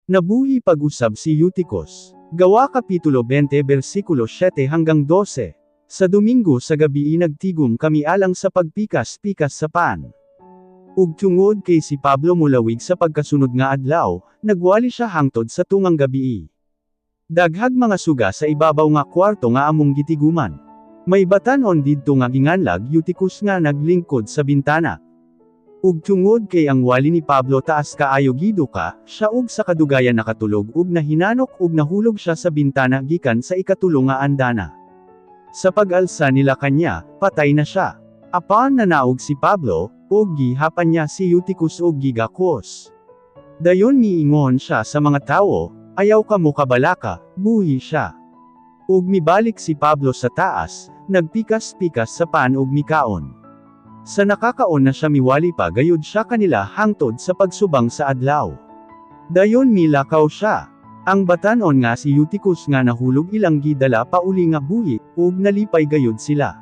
Nabuhi pag-usab si Eutychus. Gawa Kapitulo 20 versikulo 7 hanggang 12. Sa Domingo sa gabi nagtigom kami alang sa pagpikas-pikas sa paan. Ug tungod kay si Pablo mulawig sa pagkasunod nga adlaw, nagwali siya hangtod sa tungang gabi. Daghag mga suga sa ibabaw nga kwarto nga among gitiguman. May batan-on didto nga ginganlag Eutychus nga naglingkod sa bintana. Ug tungod kay ang wali ni Pablo taas kaayo giduka, siya ug sa kadugayan nakatulog ug nahinanok ug nahulog siya sa bintana gikan sa ikatulo nga andana. Sa pag-alsa nila kanya, patay na siya. Apan nanaog si Pablo, ug gihapan niya si Eutychus ug gigakos. Dayon miingon siya sa mga tawo, ayaw kamo kabalaka, buhi siya. Ug mibalik si Pablo sa taas, nagpikas-pikas sa paan ug mikaon. Sa nakakaon na siya miwali pa gayud siya kanila hangtod sa pagsubang sa adlaw. Dayon milakaw siya. Ang batanon nga si Eutychus nga nahulog ilang gidala pauli nga buhi, ug nalipay gayud sila.